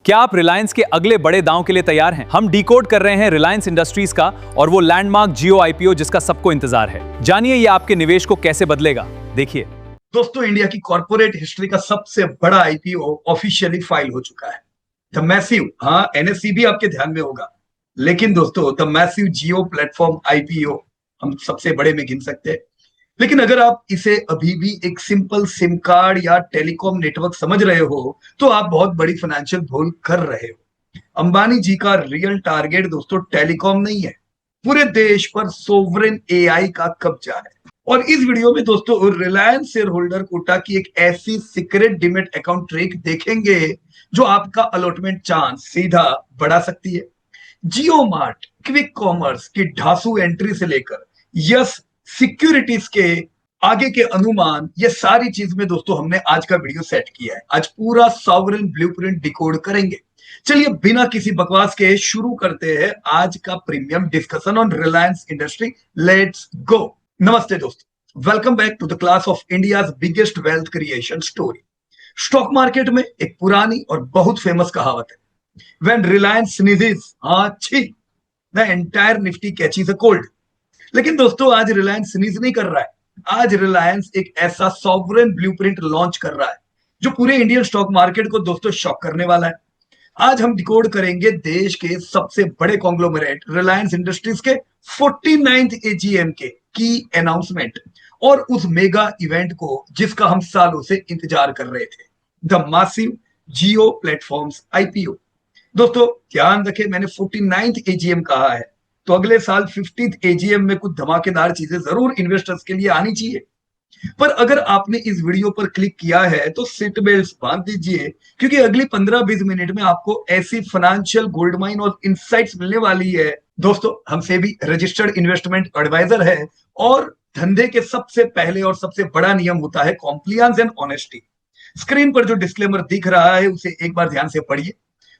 क्या आप रिलायंस के अगले बड़े दांव के लिए तैयार हैं? हम डिकोड कर रहे हैं रिलायंस इंडस्ट्रीज का और वो लैंडमार्क जियो आईपीओ जिसका सबको इंतजार है। जानिए ये आपके निवेश को कैसे बदलेगा। देखिए दोस्तों, इंडिया की कॉर्पोरेट हिस्ट्री का सबसे बड़ा आईपीओ ऑफिशियली फाइल हो चुका है। द मैसिव, हाँ एनएससी भी आपके ध्यान में होगा, लेकिन दोस्तों the massive Jio platform IPO हम सबसे बड़े में गिन सकते हैं। लेकिन अगर आप इसे अभी भी एक सिंपल सिम कार्ड या टेलीकॉम नेटवर्क समझ रहे हो तो आप बहुत बड़ी फाइनेंशियल भूल कर रहे हो। अंबानी जी का रियल टारगेट दोस्तों टेलीकॉम नहीं है, पूरे देश पर सोवरेन एआई का कब्जा है। और इस वीडियो में दोस्तों रिलायंस शेयर होल्डर कोटा की एक ऐसी सीक्रेट डिमेट अकाउंट ट्रिक देखेंगे जो आपका अलॉटमेंट चांस सीधा बढ़ा सकती है। जियो मार्ट, क्विक कॉमर्स की ढासू एंट्री से लेकर यस सिक्योरिटीज के आगे के अनुमान, ये सारी चीज में दोस्तों हमने आज का वीडियो सेट किया है। आज पूरा सॉवरेन ब्लूप्रिंट डिकोड करेंगे। चलिए बिना किसी बकवास के शुरू करते हैं आज का premium discussion on Reliance industry. Let's go. नमस्ते दोस्तों, welcome back to the class of India's biggest wealth creation story. Stock market में एक पुरानी और बहुत फेमस कहावत है, व्हेन रिलायंस स्नीजेस, हाँ छी, the entire Nifty catches a cold. लेकिन दोस्तों आज रिलायंस स्नीज नहीं कर रहा है। आज रिलायंस एक ऐसा सॉवरेन ब्लूप्रिंट लॉन्च कर रहा है जो पूरे इंडियन स्टॉक मार्केट को दोस्तों शॉक करने वाला है। आज हम डिकोड करेंगे देश के सबसे बड़े कॉन्ग्लोमरेट रिलायंस इंडस्ट्रीज के 49th एजीएम के की अनाउंसमेंट और उस मेगा इवेंट को जिसका हम सालों से इंतजार कर रहे थे, the massive Jio platforms IPO. दोस्तों ध्यान रखें, मैंने 49th एजीएम कहा है तो अगले साल 50th एजीएम में कुछ धमाकेदार चीजें जरूर इन्वेस्टर्स के लिए आनी चाहिए। पर अगर आपने इस वीडियो पर क्लिक किया है तो सीट बेल्ट बांध दीजिए, क्योंकि अगली 15-20 मिनट में आपको ऐसी फाइनेंशियल गोल्ड माइन और इंसाइट्स मिलने वाली है। दोस्तों हमसे भी रजिस्टर्ड इन्वेस्टमेंट एडवाइजर है और धंधे के सबसे पहले और सबसे बड़ा नियम होता है कॉम्प्लियंस एंड ऑनेस्टी। स्क्रीन पर जो डिस्क्लेमर दिख रहा है उसे एक बार ध्यान से पढ़िए।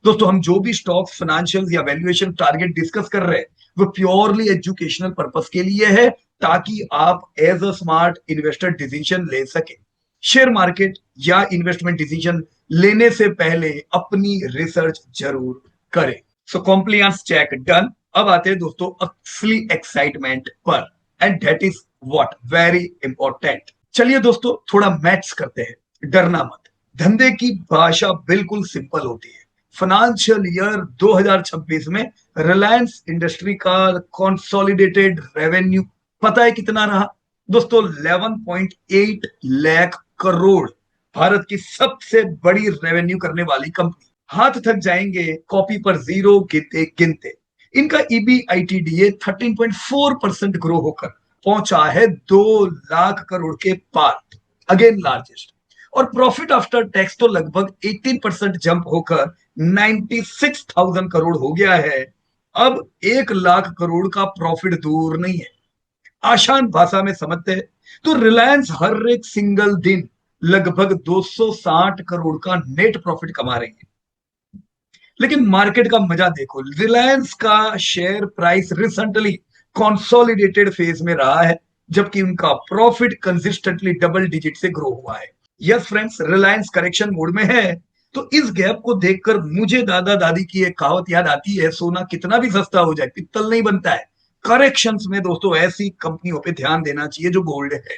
दोस्तों हम जो भी स्टॉक्स, फाइनेंशियल या वैल्यूएशन टारगेट डिस्कस कर रहे हैं वो प्योरली एजुकेशनल पर्पस के लिए है, ताकि आप as a smart investor decision ले सके। शेयर मार्केट या इन्वेस्टमेंट डिसीजन लेने से पहले अपनी रिसर्च जरूर करें। So compliance check done. अब आते हैं दोस्तों असली एक्साइटमेंट पर, and that is what very important. चलिए दोस्तों थोड़ा मैथ्स करते हैं, डरना मत। धंधे की भाषा बिल्कुल सिंपल होती है। फाइनेंशियल ईयर 2026 में रिलायंस इंडस्ट्री का कंसोलिडेटेड रेवेन्यू पता है कितना रहा? दोस्तों 11.8 लाख करोड़। भारत की सबसे बड़ी रेवेन्यू करने वाली कंपनी। हाथ थक जाएंगे कॉपी पर जीरो गिनते गिनते। इनका ईबीआईटीडीए 13.4% ग्रो होकर पहुंचा है 2 लाख करोड़ के पार, अगेन लार्जेस्ट। और प्रॉफिट आफ्टर टैक्स तो लगभग 18% जंप होकर 96,000 करोड़ हो गया है। अब 1 लाख करोड़ का प्रॉफिट दूर नहीं है। आसान भाषा में समझते हैं तो रिलायंस हर एक सिंगल दिन लगभग 260 करोड़ का नेट प्रॉफिट कमा रही है। लेकिन मार्केट का मजा देखो, रिलायंस का share price recently consolidated phase में रहा है, जबकि उनका प्रॉफिट कंसिस्टेंटली डबल डिजिट से ग्रो हुआ है। Yes friends, Reliance correction mode में है। तो इस गैप को देखकर मुझे दादा दादी की एक कहावत याद आती है, सोना कितना भी सस्ता हो जाए पित्तल नहीं बनता है। करेक्शंस में दोस्तों ऐसी कंपनियों पे ध्यान देना चाहिए जो गोल्ड है।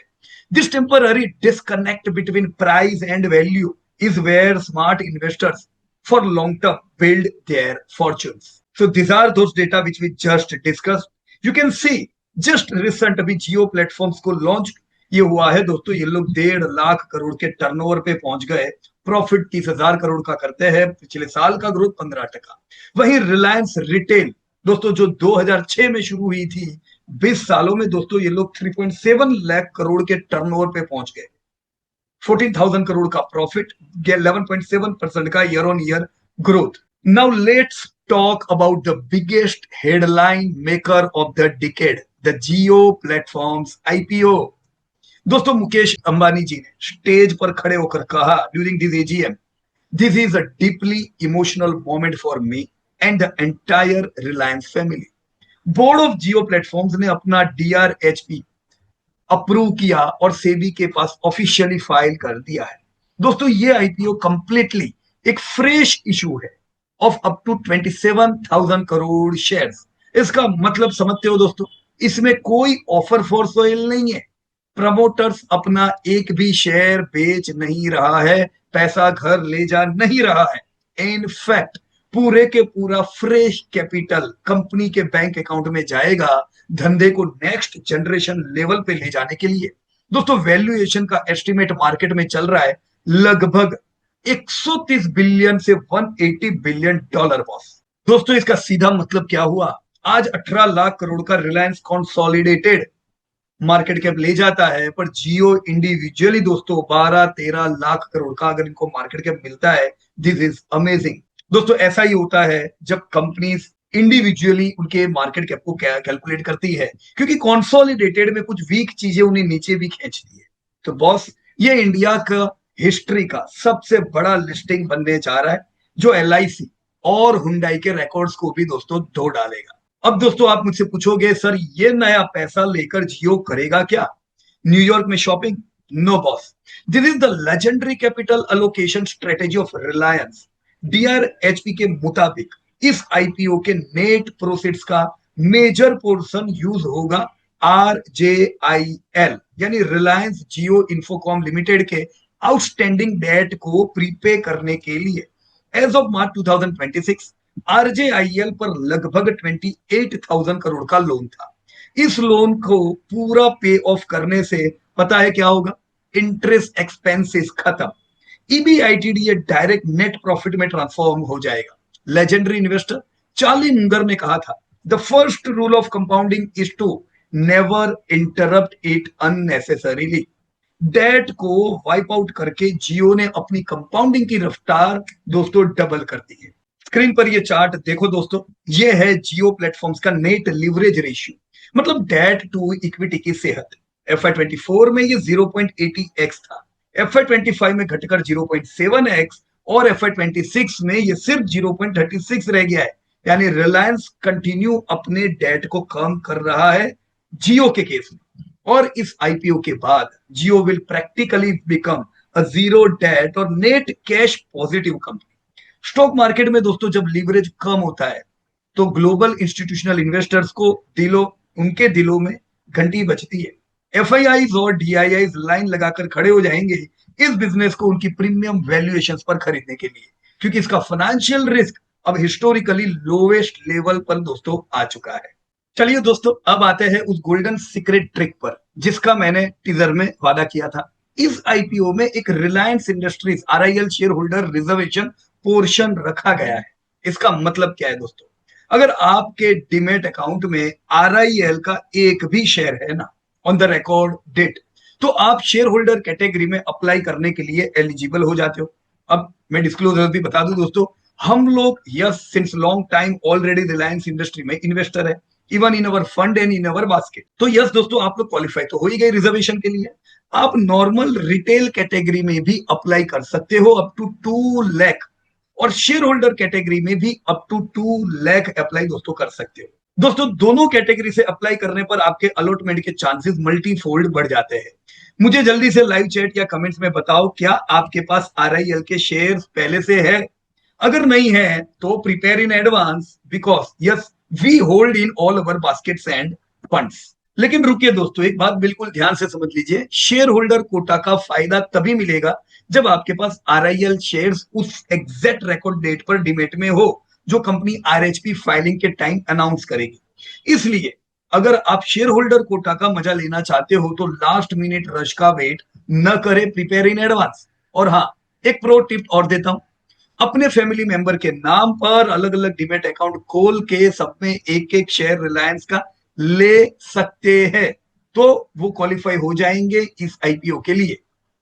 This temporary disconnect between price and value is where smart investors for long term build their fortunes. So these are those data which we just discussed. You can see just recent अभी जियो platforms को launch ये हुआ है दोस्तों। ये लोग 1.5 लाख करोड़ के turnover पे पहुंच गए। प्रॉफिट 30,000 करोड़ का करते हैं, पिछले साल का ग्रोथ 15%। वहीं रिलायंस रिटेल दोस्तों जो 2006 में शुरू हुई थी, 20 सालों में दोस्तों ये लोग 3.7 लाख करोड़ के टर्नओवर पे पहुंच गए। 14,000 करोड़ का प्रॉफिट, 11.7% का year on year growth. Now let's talk about the biggest headline maker of the decade, the Jio Platforms IPO. दोस्तों मुकेश अंबानी जी ने स्टेज पर खड़े होकर कहा during this AGM, this is a deeply emotional moment for me and the entire Reliance family. Board of Jio platforms ने अपना DRHP approve किया और सेबी के पास ऑफिशियली फाइल कर दिया है। दोस्तों ये आईपीओ कंप्लीटली एक फ्रेश इशू है। Off up to 27,000 crore shares. इसका मतलब समझते हो दोस्तों, इसमें कोई ऑफर फॉर सेल नहीं है। प्रमोटर्स अपना एक भी शेयर बेच नहीं रहा है, पैसा घर ले जा नहीं रहा है। इनफैक्ट पूरे के पूरा फ्रेश कैपिटल कंपनी के बैंक अकाउंट में जाएगा, धंधे को नेक्स्ट जनरेशन लेवल पे ले जाने के लिए। दोस्तों वैल्यूएशन का एस्टिमेट मार्केट में चल रहा है लगभग 130 बिलियन से 180 बिलियन डॉलर बॉस। दोस्तों इसका सीधा मतलब क्या हुआ, आज 18 लाख करोड़ का रिलायंस कंसोलिडेटेड मार्केट कैप ले जाता है, पर जियो इंडिविजुअली दोस्तों 12-13 लाख करोड़ का अगर इनको मार्केट कैप मिलता है, दिस इज अमेजिंग। दोस्तों ऐसा ही होता है जब कंपनीज इंडिविजुअली उनके मार्केट कैप को कैलकुलेट करती है, क्योंकि कंसोलिडेटेड में कुछ वीक चीजें उन्हें नीचे भी खींचती है। तो बॉस ये इंडिया का हिस्ट्री का सबसे बड़ा लिस्टिंग बनने जा रहा है, जो LIC और हुंडई के रिकॉर्ड्स को भी दोस्तों धो डालेगा। अब दोस्तों आप मुझसे पूछोगे सर ये नया पैसा लेकर जियो करेगा क्या, न्यूयॉर्क में shopping? No boss, this is the legendary capital allocation strategy of Reliance. DRHP के मुताबिक इस IPO के नेट प्रोसीड्स का मेजर पोर्शन यूज होगा RJIL यानी रिलायंस जियो इन्फोकॉम लिमिटेड के आउटस्टैंडिंग डेट को प्रीपे करने के लिए। एज ऑफ मार्च 2026 RJIL पर लगभग 28,000 करोड़ का लोन था। इस लोन को पूरा पे ऑफ करने से पता है क्या होगा, इंटरेस्ट एक्सपेंसेस खत्म, EBITD ये डायरेक्ट नेट प्रॉफिट में ट्रांसफॉर्म हो जाएगा। लेजेंडरी इन्वेस्टर चार्ली मुंगर ने कहा था, the first rule of compounding is to never interrupt it unnecessarily. Debt को वाइप आउट करके जियो ने अपनी कंपाउंडिंग की रफ्तार दोस्तों डबल कर दी है। स्क्रीन पर ये चार्ट देखो दोस्तों, ये है जियो प्लेटफॉर्म्स का नेट लिवरेज रेशियो, मतलब डेट टू इक्विटी की सेहत। FY24 में ये 0.80x था, FY25 में घटकर 0.7x और FY26 में ये सिर्फ 0.36 रह गया है। यानी रिलायंस कंटिन्यू अपने डेट को कम कर रहा है जियो के केस में, और इस IPO के बाद Jio will practically become a zero debt और net cash positive company. Stock market में दोस्तों जब लीवरेज कम होता है तो ग्लोबल इंस्टीट्यूशनल इन्वेस्टर्स को उनके दिलों में घंटी बजती है। FIIs और DIIs लाइन लगाकर खड़े हो जाएंगे इस बिजनेस को उनकी प्रीमियम वैल्यूएशंस पर खरीदने के लिए, क्योंकि इसका फाइनेंशियल रिस्क अब हिस्टोरिकली लोवेस्ट लेवल पर दोस्तों आ चुका है। चलिए दोस्तों अब आते हैं उस गोल्डन सीक्रेट ट्रिक पर जिसका मैंने टीजर में वादा किया था। इस IPO में एक Reliance industries RIL share holder reservation portion रखा गया है। इसका मतलब क्या है दोस्तों, अगर आपके डीमेट अकाउंट में RIL का एक भी शेयर है ना ऑन द रिकॉर्ड डेट, तो आप शेयर होल्डर कैटेगरी में अप्लाई करने के लिए एलिजिबल हो जाते हो। अब मैं डिस्क्लोजर भी बता दूं दोस्तों, हम लोग yes since long time already Reliance industry में इन्वेस्टर है, even in our fund and in our basket. तो यस दोस्तों आप लोग क्वालिफाई तो हो ही गए रिजर्वेशन के लिए। आप नॉर्मल रिटेल कैटेगरी में भी अप्लाई कर सकते हो अप टू 2 लाख, और शेयर होल्डर कैटेगरी में भी अप टू 2 लाख अप्लाई दोस्तों कर सकते हो। दोस्तों दोनों कैटेगरी से अप्लाई करने पर आपके अलॉटमेंट के चांसेस मल्टीफोल्ड बढ़ जाते हैं। मुझे जल्दी से लाइव चैट या कमेंट्स में बताओ, क्या आपके पास RIL के शेयर्स पहले से है? अगर नहीं है तो prepare in advance, because yes we hold in all our baskets and funds. लेकिन रुकिए दोस्तों, एक बात बिल्कुल ध्यान से समझ लीजिए, शेयर होल्डर कोटा का फायदा तभी मिलेगा जब आपके पास RIL शेयर्स उस एग्जैक्ट रिकॉर्ड डेट पर डीमेट में हो जो कंपनी RHP फाइलिंग के टाइम अनाउंस करेगी। इसलिए अगर आप शेयर होल्डर कोटा का मजा लेना चाहते हो तो लास्ट मिनट रश का वेट न करें, प्रिपेयर इन एडवांस। और हाँ, एक प्रो टिप और देता हूं, अपने फैमिली मेंबर के नाम पर अलग अलग डीमेट अकाउंट खोल के सब में एक एक शेयर रिलायंस का ले सकते हैं, तो वो क्वालिफाई हो जाएंगे इस IPO के लिए।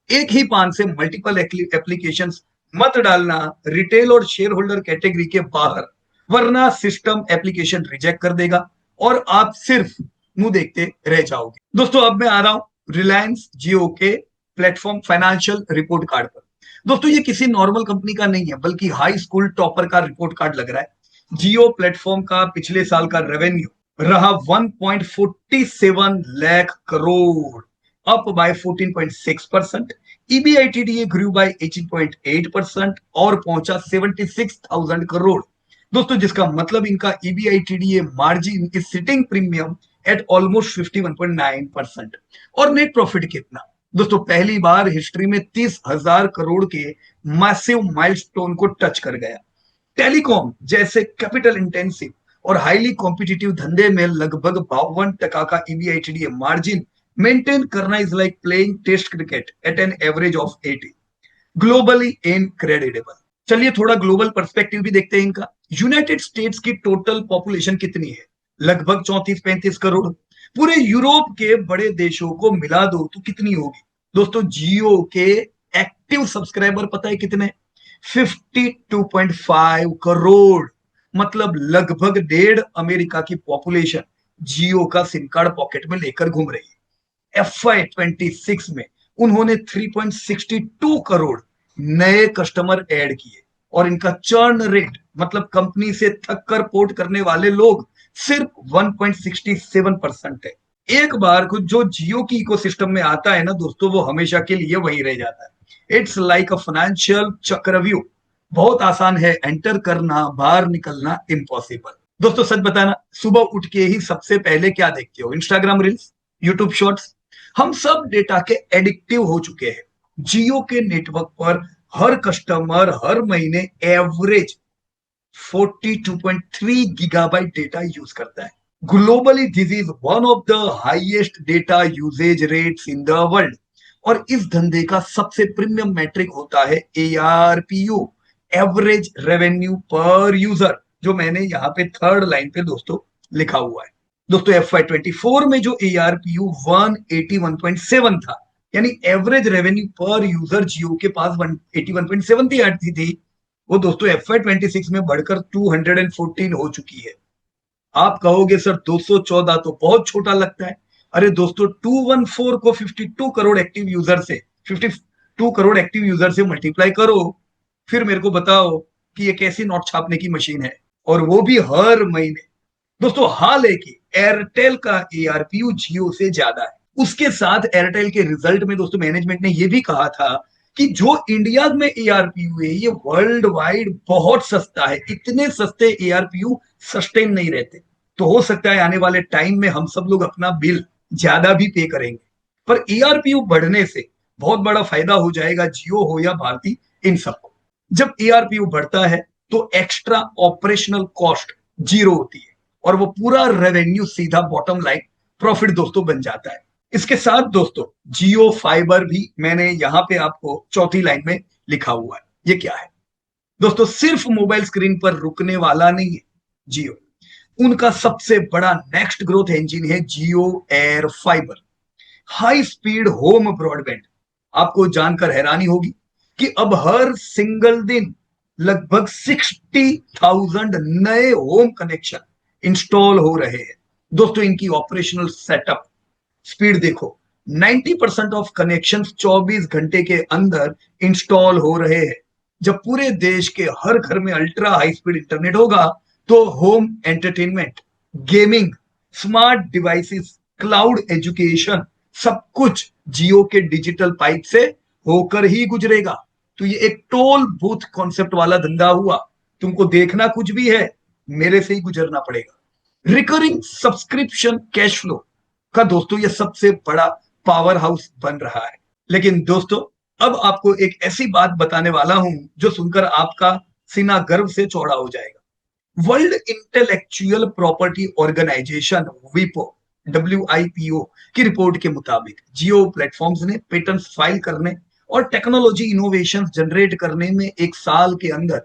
एक ही पान से मल्टीपल एप्लीकेशंस मत डालना रिटेल और शेयर होल्डर कैटेगरी के बाहर, वरना सिस्टम एप्लीकेशन रिजेक्ट कर देगा और आप सिर्फ मुंह देखते रह जाओगे। दोस्तों अब मैं आ रहा हूं रिलायंस जियो के प्लेटफॉर्म फाइनेंशियल रिपोर्ट कार्ड पर। दोस्तों ये किसी नॉर्मल कंपनी का नहीं है, बल्कि हाई स्कूल टॉपर का रिपोर्ट कार्ड लग रहा है। जियो प्लेटफॉर्म का पिछले साल का रेवेन्यू रहा 1.47 lakh crore, up by 14.6%। EBITDA grew by 18.8% और पहुंचा 76,000 करोड़। दोस्तों जिसका मतलब इनका EBITDA margin is sitting premium eight almost 51.9%। और नेट प्रॉफिट कितना? दोस्तों पहली बार हिस्ट्री में 30,000 करोड़ के मैसिव माइलस्टोन को टच कर गया। टेलीकॉम जैसे कैपिटल इंटेंसिव और हाईली कॉम्पिटिटिव धंधे में लगभग 52% का EBITDA मार्जिन मेंटेन करना is like playing test cricket at an average of 80। Globally incredible. चलिए थोड़ा ग्लोबल पर्सपेक्टिव भी देखते हैं इनका। यूनाइटेड स्टेट्स की टोटल पॉपुलेशन कितनी है? लगभग 34-35 करोड़। पूरे यूरोप के बड़े देशों को मिला दो तो कितनी होगी? दोस्तों जियो के एक्टिव सब्सक्राइबर पता है कितने? 52.5 करोड़। मतलब लगभग 1.5 अमेरिका की पॉपुलेशन जियो का सिम कार्ड पॉकेट में लेकर घूम रही है। FY26 में उन्होंने 3.62 करोड़ नए कस्टमर ऐड किए और इनका चर्न रेट मतलब कंपनी से थक कर पोर्ट करने वाले लोग सिर्फ 1.67% है। एक बार कुछ जो जियो की इकोसिस्टम में आता है ना दोस्तों, वो हमेशा के लिए वहीं रह जाता है। इट्स लाइक अ फाइनेंशियल चक्रव्यूह। बहुत आसान है एंटर करना, बाहर निकलना इम्पॉसिबल। दोस्तों सच बताना, सुबह उठ के ही सबसे पहले क्या देखते हो? Instagram reels, YouTube shorts. हम सब डेटा के एडिक्टिव हो चुके हैं। जियो के नेटवर्क पर हर कस्टमर हर महीने एवरेज 42.3 गीगाबाइट डेटा यूज करता है। Globally this is one of the highest data usage rates in the world. और इस धंधे का सबसे प्रीमियम मैट्रिक होता है ARPU, एवरेज रेवेन्यू पर यूजर, जो मैंने यहाँ पे थर्ड लाइन पे दोस्तों लिखा हुआ है। दोस्तों FY24 में जो ARPU 181.7 था, यानी एवरेज रेवेन्यू पर यूजर जियो के पास 181.7 आती थी, वो दोस्तों FY26 में बढ़कर 214 हो चुकी है। आप कहोगे सर 214 तो बहुत छोटा लगता है। अरे दोस्तों 214 को 52 करोड़ एक्टिव यूजर से 52 करोड़ एक्टिव यूजर से मल्टीप्लाई करो, फिर मेरे को बताओ कि ये कैसी नोट छापने की मशीन है, और वो भी हर महीने। दोस्तों हाल है कि एयरटेल का ARPU जियो से ज्यादा है। उसके साथ एयरटेल के रिजल्ट में दोस्तों मैनेजमेंट ने यह भी कहा था कि जो इंडिया में ARPU है ये वर्ल्ड वाइड बहुत सस्ता है। इतने सस्ते ARPU सस्टेन नहीं रहते, तो हो सकता है आने वाले टाइम में हम सब लोग अपना बिल ज्यादा भी पे करेंगे। पर ARPU बढ़ने से बहुत बड़ा फायदा हो जाएगा जियो हो या भारती, इन सबको। जब ARPU बढ़ता है तो एक्स्ट्रा ऑपरेशनल कॉस्ट जीरो होती है और वो पूरा रेवेन्यू सीधा बॉटम लाइन प्रॉफिट दोस्तों बन जाता है। इसके साथ दोस्तों जियो फाइबर भी मैंने यहाँ पे आपको चौथी लाइन में लिखा हुआ है। ये क्या है दोस्तों? सिर्फ मोबाइल स्क्रीन पर रुकने वाला नहीं है जियो। उनका सबसे बड़ा नेक्स्ट ग्रोथ इंजन है Jio Air Fiber, high speed home broadband. आपको जानकर हैरानी होगी कि अब हर सिंगल दिन लगभग 60,000 नए होम कनेक्शन इंस्टॉल हो रहे हैं। दोस्तों इनकी ऑपरेशनल सेटअप स्पीड देखो, 90% ऑफ कनेक्शन 24 घंटे के अंदर इंस्टॉल हो रहे हैं। जब पूरे देश के हर घर में अल्ट्रा हाई स्पीड इंटरनेट होगा तो home entertainment, gaming, smart devices, cloud education, सब कुछ जियो के डिजिटल पाइप से होकर ही गुजरेगा। तो ये एक टोल बूथ कॉन्सेप्ट वाला धंधा हुआ। तुमको देखना कुछ भी है, मेरे से ही गुजरना पड़ेगा। रिकरिंग सब्सक्रिप्शन कैश फ्लो का दोस्तों ये सबसे बड़ा पावर हाउस बन रहा है। लेकिन दोस्तों अब आपको एक ऐसी बात बताने वाला हूं जो सुनकर आपका सीना गर्व से चौड़ा हो जाएगा। World Intellectual Property Organization WIPO की रिपोर्ट के मुताबिक जियो प्लेटफॉर्म्स ने पेटेंट फाइल करने और टेक्नोलॉजी इनोवेशन जनरेट करने में एक साल के अंदर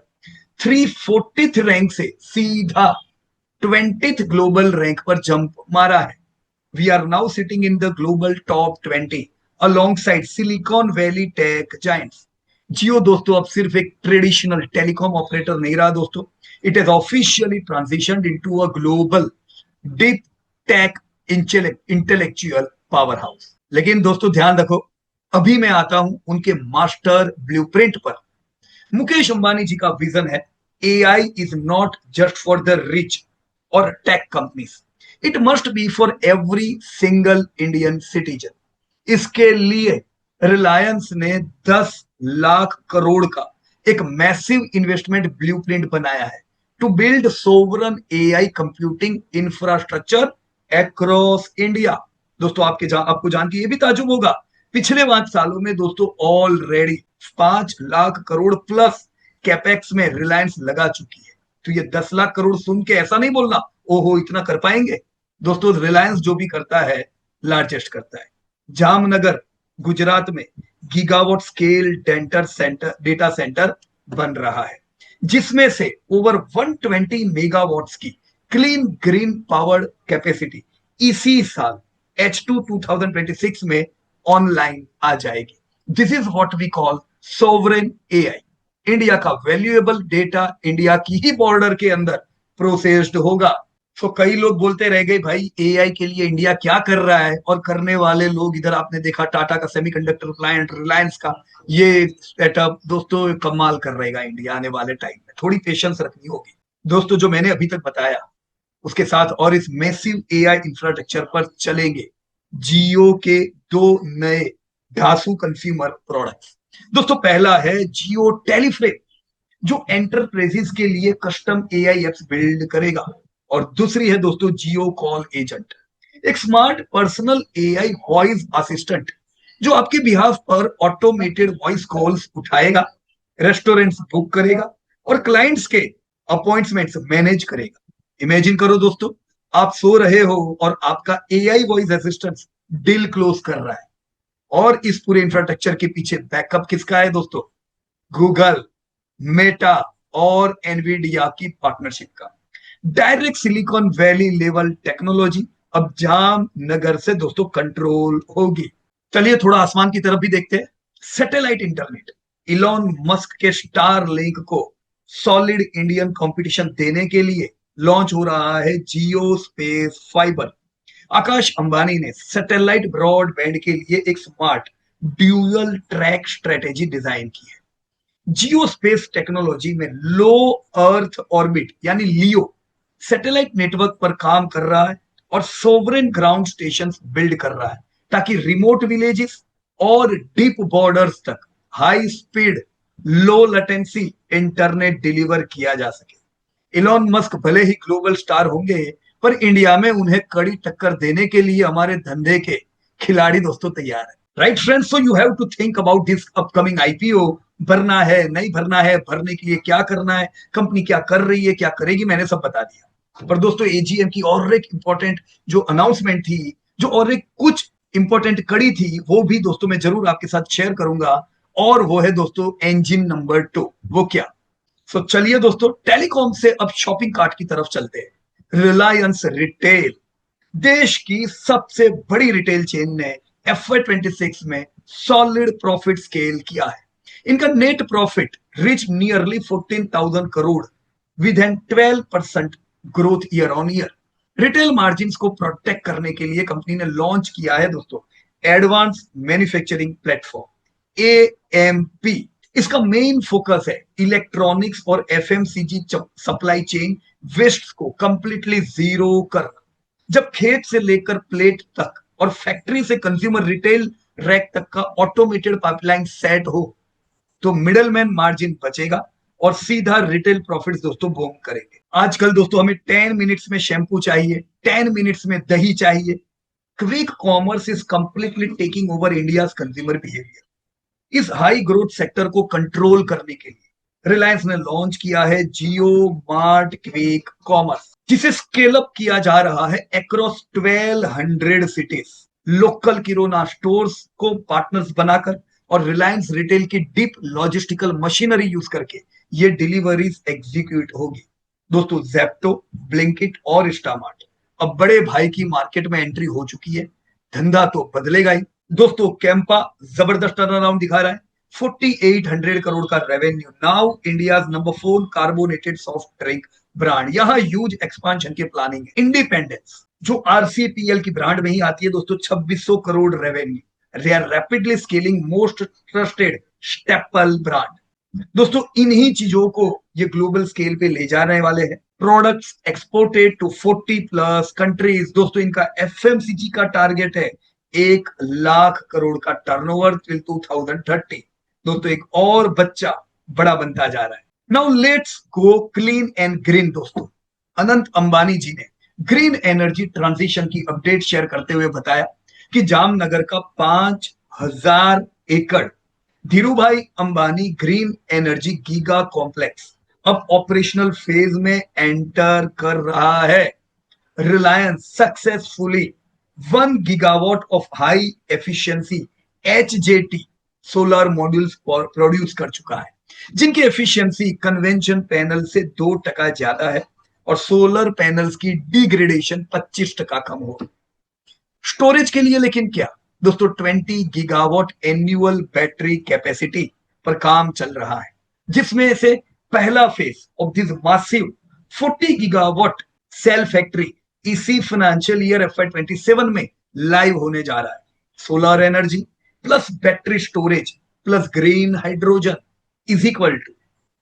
340th रैंक से सीधा 20th ग्लोबल रैंक पर जंप मारा है। We are now sitting in the global top 20 alongside Silicon Valley tech giants. Jio दोस्तों अब सिर्फ एक ट्रेडिशनल टेलीकॉम ऑपरेटर नहीं रहा दोस्तों, it has officially transitioned into a global deep tech intellectual power. लेकिन दोस्तों ध्यान रखो, अभी मैं आता हूं उनके मास्टर ब्लूप्रिंट पर। मुकेश अंबानी जी का विजन है AI is not just for the rich और tech companies, it must be for every single Indian citizen. इसके लिए रिलायंस ने 10 लाख करोड़ का एक मैसिव इन्वेस्टमेंट ब्लूप्रिंट बनाया है to build sovereign AI computing infrastructure across India. दोस्तों आपको जान के ये भी ताजुब होगा, पिछले 5 सालों में दोस्तों already 5 lakh crore plus capex में रिलायंस लगा चुकी है। तो ये 10 लाख करोड़ सुन के ऐसा नहीं बोलना ओहो इतना कर पाएंगे। दोस्तों रिलायंस जो भी करता है लार्जेस्ट करता है। जामनगर गुजरात में गीगावाट स्केल डेटा सेंटर बन रहा है, जिसमें से ओवर 120 मेगावाट्स की क्लीन ग्रीन पावर कैपेसिटी इसी साल H2 2026 में ऑनलाइन आ जाएगी। This is what we call sovereign AI. India का वैल्यूएबल डेटा इंडिया की ही बॉर्डर के अंदर प्रोसेस्ड होगा। तो कई लोग बोलते रह गए भाई एआई के लिए इंडिया क्या कर रहा है, और करने वाले लोग इधर आपने देखा टाटा का सेमीकंडक्टर प्लांट, रिलायंस का ये सेटअप दोस्तों कमाल कर रहेगा इंडिया आने वाले टाइम में। थोड़ी पेशेंस रखनी होगी दोस्तों। जो मैंने अभी तक बताया उसके साथ और इस मैसिव एआई इंफ्रास्ट्रक्चर पर चलेंगे जियो के 2 नए धासु कंज्यूमर प्रोडक्ट्स। दोस्तों पहला है जियो टेलीफ्रेम, जो एंटरप्राइजेस के लिए कस्टम एआई एप्स बिल्ड करेगा, और दूसरी है दोस्तों जियो कॉल एजेंट, एक smart personal AI voice assistant जो आपके बिहाफ पर ऑटोमेटेड वॉइस कॉल्स उठाएगा, रेस्टोरेंट्स बुक करेगा और क्लाइंट्स के अपॉइंटमेंट्स मैनेज करेगा। इमेजिन करो दोस्तों, आप सो रहे हो और आपका AI voice assistant deal close कर रहा है, और इस पूरे इंफ्रास्ट्रक्चर के पीछे बैकअप किसका है दोस्तों? गूगल, मेटा और एनवीडिया की पार्टनरशिप का। Direct silicon valley level technology अब जामनगर से दोस्तों कंट्रोल होगी। चलिए थोड़ा आसमान की तरफ भी देखते हैं। सैटेलाइट इंटरनेट, इलॉन मस्क के स्टार लिंक को सॉलिड इंडियन कंपटीशन देने के लिए लॉन्च हो रहा है जियो स्पेस फाइबर। आकाश अंबानी ने सैटेलाइट ब्रॉडबैंड के लिए एक smart dual track strategy design की है। जियो स्पेस टेक्नोलॉजी में लो अर्थ ऑर्बिट यानी लियो सैटेलाइट नेटवर्क पर काम कर रहा है और सोवरेन ग्राउंड स्टेशन बिल्ड कर रहा है, ताकि रिमोट विलेजेस और डीप बॉर्डर्स तक high speed low latency internet deliver किया जा सके। इलॉन मस्क भले ही ग्लोबल स्टार होंगे, पर इंडिया में उन्हें कड़ी टक्कर देने के लिए हमारे धंधे के खिलाड़ी दोस्तों तैयार है। Right friends, so you have to think about this upcoming IPO. भरना है नहीं भरना है, भरने के लिए क्या करना है, कंपनी क्या कर रही है क्या करेगी, मैंने सब बता दिया। पर दोस्तों एजीएम की और एक इंपॉर्टेंट जो अनाउंसमेंट थी, जो और एक कुछ इंपॉर्टेंट कड़ी थी, वो भी दोस्तों मैं जरूर आपके साथ शेयर करूंगा, और वो है दोस्तों इंजन नंबर 2। वो क्या? सो चलिए दोस्तों टेलीकॉम से अब शॉपिंग कार्ट की तरफ चलते हैं। रिलायंस रिटेल, देश की सबसे बड़ी रिटेल चेन ने FY26 में सॉलिड प्रॉफिट स्केल किया है। इनका net profit rich nearly 14,000 crore with an 12% growth year on year. Retail margin को प्रोटेक्ट करने के लिए कंपनी ने लॉन्च किया है दोस्तों एडवांस मैन्युफैक्चरिंग प्लेटफॉर्म AMP। इसका मेन फोकस है इलेक्ट्रॉनिक्स और FMCG सप्लाई चेन वेस्ट को कंप्लीटली जीरो करना। जब खेत से लेकर प्लेट तक और फैक्ट्री से कंज्यूमर रिटेल रैक तक का ऑटोमेटेड पाइपलाइन सेट हो, तो मिडलमैन मार्जिन बचेगा और सीधा रिटेल प्रॉफिट्स दोस्तों बूम करेंगे। आजकल दोस्तों हमें 10 मिनट्स में शैम्पू चाहिए, 10 मिनट्स में दही चाहिए। Quick commerce is completely taking over India's consumer behaviour. इस हाई ग्रोथ सेक्टर को कंट्रोल करने के लिए रिलायंस ने लॉन्च किया है जियो मार्ट क्विक कॉमर्स, जिसे स्केल अप किया जा रहा है अक्रॉस 1200 सिटीज। लोकल किरोना स्टोर्स को पार्टनर्स बनाकर और रिलायंस रिटेल की डीप लॉजिस्टिकल मशीनरी यूज करके ये डिलीवरीज एग्जीक्यूट होगी। दोस्तों जेप्टो, ब्लिंकिट और इंस्टामार्ट अब बड़े भाई की मार्केट में एंट्री हो चुकी है। धंधा तो बदलेगा ही दोस्तों। कैंपा जबरदस्त टर्न अराउंड दिखा रहा है, 4800 करोड़ का revenue, now India's number 4 carbonated soft drink brand. यहां ह्यूज एक्सपांशन की प्लानिंग है। इंडिपेंडेंस जो RCPL की ब्रांड में ही आती है दोस्तों, 2600 crore revenue. They are rapidly scaling most trusted staple brand। दोस्तों इन्हीं चीजों को ये ग्लोबल स्केल पे ले जाने वाले हैं। Products exported to 40+ countries. दोस्तों इनका FMCG का टारगेट है 1,00,000 करोड़ का टर्नओवर टिल 2030। दोस्तों एक और बच्चा बड़ा बनता जा रहा है। Now let's go clean and green. दोस्तों अनंत अंबानी जी ने ग्रीन एनर्जी ट्रांजिशन की अपडेट शेयर करते हुए बताया कि जामनगर का 5,000 एकड़ Dhirubhai Ambani green energy giga complex अब ऑपरेशनल फेज में एंटर कर रहा है। Reliance successfully 1 gigawatt of high efficiency HJT solar modules produce कर चुका है, जिनकी एफिशिएंसी कन्वेंशन पैनल से 2% ज्यादा है और सोलर पैनल्स की डिग्रेडेशन 25% कम हो। स्टोरेज के लिए लेकिन क्या दोस्तों, 20 गीगावाट एन्युअल बैटरी कैपेसिटी पर काम चल रहा है, जिसमें से पहला phase of this massive 40 gigawatt cell factory इसी फाइनेंशियल ईयर FY27 में लाइव होने जा रहा है। Solar energy plus battery storage plus green hydrogen is equal to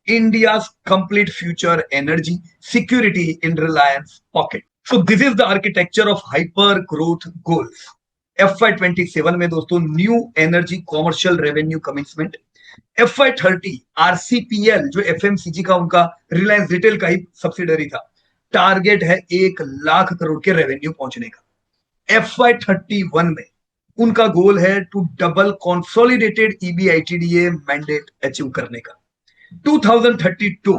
India's complete future energy security in Reliance pocket. So this is the architecture of hyper growth goals. FY27 में दोस्तों new energy commercial revenue commitment, FY30 RCPL जो FMCG का उनका Reliance retail का ही subsidiary था, target है 1,00,000 करोड़ के revenue पहुंचने का। FY31 में उनका गोल है to double consolidated EBITDA mandate achieve करने का। 2032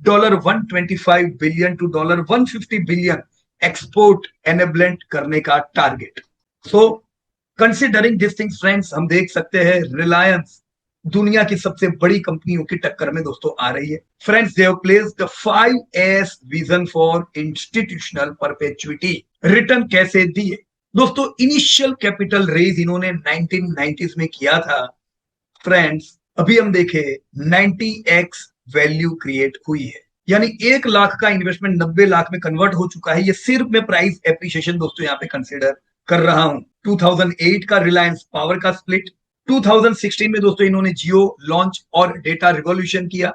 $125 billion to $150 billion export enablement करने का target. So considering this things friends, हम देख सकते हैं रिलायंस दुनिया की सबसे बड़ी कंपनियों की टक्कर में दोस्तों आ रही है। Friends, they have placed the 5S vision for institutional perpetuity. Return कैसे दिए दोस्तों, इनिशियल कैपिटल रेज इन्होंने 1990s में किया था। फ्रेंड्स अभी हम देखे 90x वैल्यू क्रिएट हुई है, यानी 1,00,000 का इन्वेस्टमेंट 90 लाख में कन्वर्ट हो चुका है। ये सिर्फ मैं प्राइस एप्रिसिएशन दोस्तों यहाँ पे कंसीडर कर रहा हूं। 2008 का रिलायंस पावर का स्प्लिट, 2016 में दोस्तों इन्होंने जियो लॉन्च और डेटा रिवॉल्यूशन किया।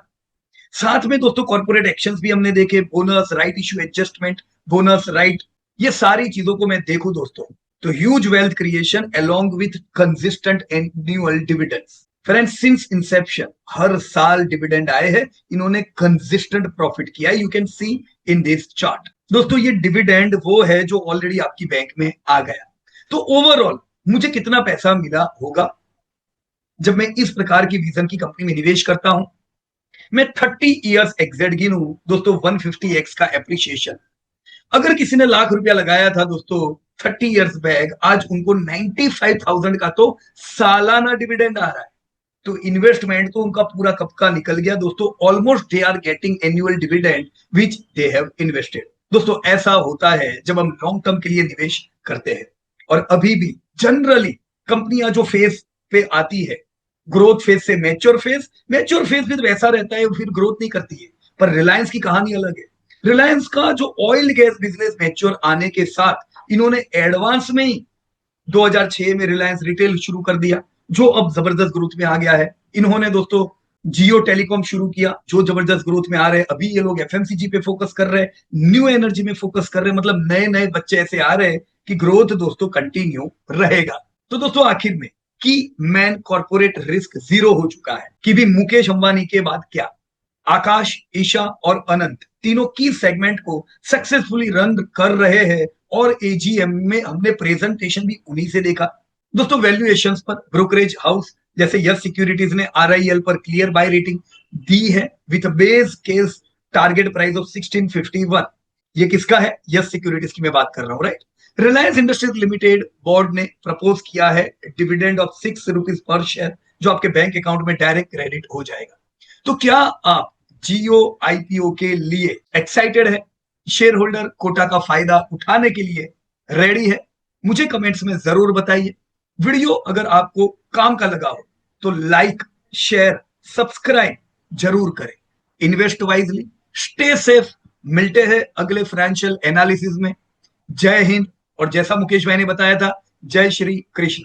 साथ में दोस्तों कॉर्पोरेट एक्शंस भी हमने देखे, bonus, right issue adjustment, bonus right, ये सारी चीजों को मैं देखूं दोस्तों तो huge wealth creation along with consistent annual dividends. Friends since inception हर साल डिविडेंड आए हैं, इन्होंने कंसिस्टेंट प्रॉफिट किया है। You can see in this chart. दोस्तों ये डिविडेंड वो है जो ऑलरेडी आपकी बैंक में आ गया। तो ओवरऑल मुझे कितना पैसा मिला होगा जब मैं इस प्रकार की विजन की कंपनी में निवेश करता हूं? मैं 30 इयर्स एग्जैक्ट गिनूं दोस्तों, 150x का एप्रिसिएशन। अगर किसी ने ₹1,00,000 लगाया था दोस्तों 30 इयर्स बैक, आज उनको 95,000 का तो सालाना डिविडेंड आ रहा है। तो इन्वेस्टमेंट तो उनका पूरा कब का निकल गया दोस्तों। Almost they are getting annual dividend which they have invested. दोस्तों ऐसा होता है जब हम लॉन्ग टर्म के लिए निवेश करते हैं। और अभी भी जनरली कंपनियां जो फेज पे आती है, ग्रोथ फेज से मैच्योर फेज भी तो वैसा रहता है, फिर ग्रोथ नहीं करती है। पर रिलायंस की कहानी अलग है। रिलायंस का जो ऑयल गैस बिजनेस मैच्योर आने के साथ इन्होंने एडवांस में ही 2006 में रिलायंस रिटेल शुरू कर दिया, जो अब जबरदस्त ग्रोथ में आ गया है। इन्होंने दोस्तों जियो टेलीकॉम शुरू किया, जो जबरदस्त ग्रोथ में आ रहे हैं। अभी ये लोग FMCG पे फोकस कर रहे हैं, न्यू एनर्जी में फोकस कर रहे हैं। मतलब नए नए बच्चे ऐसे आ रहे हैं कि ग्रोथ दोस्तों कंटिन्यू रहेगा। तो दोस्तों आखिर में की मैन कॉर्पोरेट रिस्क जीरो हो चुका है कि भी मुकेश अंबानी के बाद क्या आकाश, ईशा और अनंत तीनों की सेगमेंट को सक्सेसफुली रन कर रहे हैं। और AGM में हमने प्रेजेंटेशन भी उन्हीं से देखा। दोस्तों वैल्यूएशंस पर ब्रोकरेज हाउस जैसे यस सिक्योरिटीज ने RIL पर क्लियर बाय रेटिंग दी है with base case target price of 1651। ये किसका है? यस सिक्योरिटीज की मैं बात कर रहा हूं, right. Reliance industries limited board ने प्रपोज किया है dividend of 6 rupees per share, जो आपके बैंक अकाउंट में डायरेक्ट क्रेडिट हो जाएगा। तो क्या आप जियो IPO के लिए एक्साइटेड है? शेयर होल्डर कोटा का फायदा उठाने के लिए रेडी है? मुझे कमेंट्स में जरूर बताइए। वीडियो अगर आपको काम का लगा हो तो लाइक, शेयर, सब्सक्राइब जरूर करें। Invest wisely, stay safe. मिलते हैं अगले फाइनेंशियल एनालिसिस में। जय हिंद। और जैसा मुकेश भाई ने बताया था, जय श्री कृष्ण।